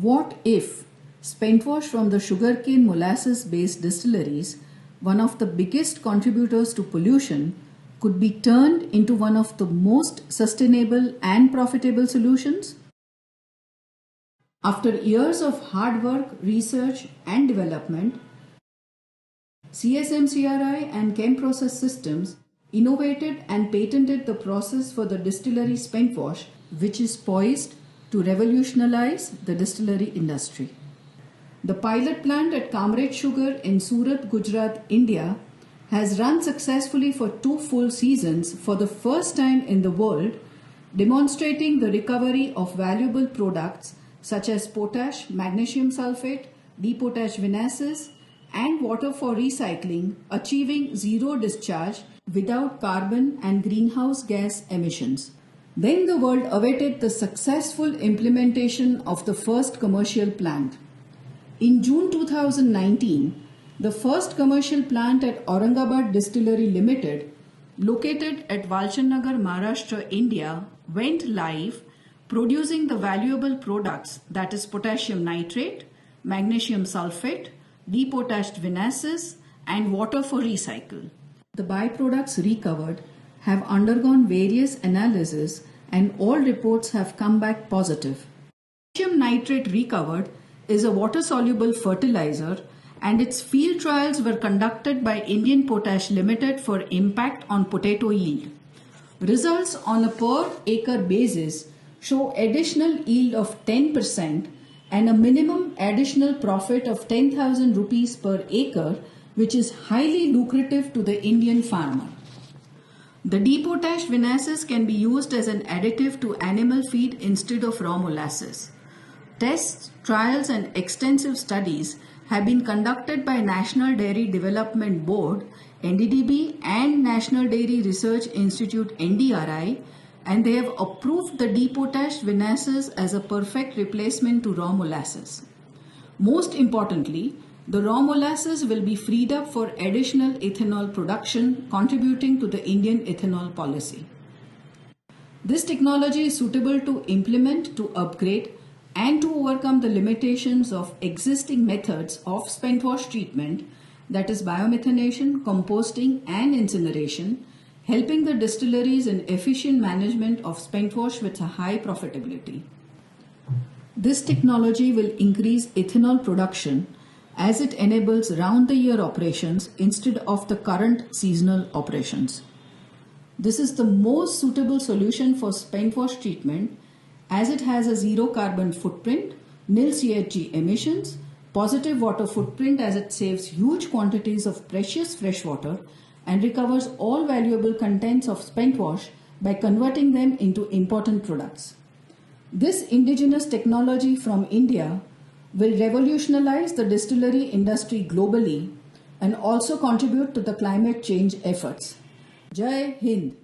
What if spent wash from the sugarcane molasses based distilleries, one of the biggest contributors to pollution, could be turned into one of the most sustainable and profitable solutions? After years of hard work, research and development, CSMCRI and ChemProcess Systems innovated and patented the process for the distillery spent wash, which is poised to revolutionize the distillery industry. The pilot plant at Kamret Sugar in Surat, Gujarat, India has run successfully for 2 full seasons for the first time in the world, demonstrating the recovery of valuable products such as potash, magnesium sulfate, D-potash vinasses, and water for recycling, achieving zero discharge without carbon and greenhouse gas emissions. Then the world awaited the successful implementation of the first commercial plant. In June 2019, the first commercial plant at Aurangabad Distillery Limited, located at Walchandnagar, Maharashtra, India, went live, producing the valuable products, that is potassium nitrate, magnesium sulfate, D-potash vinasses, and water for recycle. The byproducts recovered have undergone various analyses and all reports have come back positive. Potassium nitrate recovered is a water-soluble fertilizer and its field trials were conducted by Indian Potash Limited for impact on potato yield. Results on a per acre basis show additional yield of 10% and a minimum additional profit of 10,000 rupees per acre, which is highly lucrative to the Indian farmer. The D-potash vinasses can be used as an additive to animal feed instead of raw molasses. Tests, trials and extensive studies have been conducted by National Dairy Development Board (NDDB) and National Dairy Research Institute (NDRI), and they have approved the D-potash vinasses as a perfect replacement to raw molasses. Most importantly, the raw molasses will be freed up for additional ethanol production, contributing to the Indian ethanol policy. This technology is suitable to implement, to upgrade, and to overcome the limitations of existing methods of spent wash treatment, that is biomethanation, composting, and incineration, helping the distilleries in efficient management of spent wash with a high profitability. This technology will increase ethanol production as it enables round-the-year operations instead of the current seasonal operations. This is the most suitable solution for spent wash treatment as it has a zero carbon footprint, nil CHG emissions, positive water footprint as it saves huge quantities of precious fresh water and recovers all valuable contents of spent wash by converting them into important products. This indigenous technology from India will revolutionize the distillery industry globally and also contribute to the climate change efforts. Jai Hind!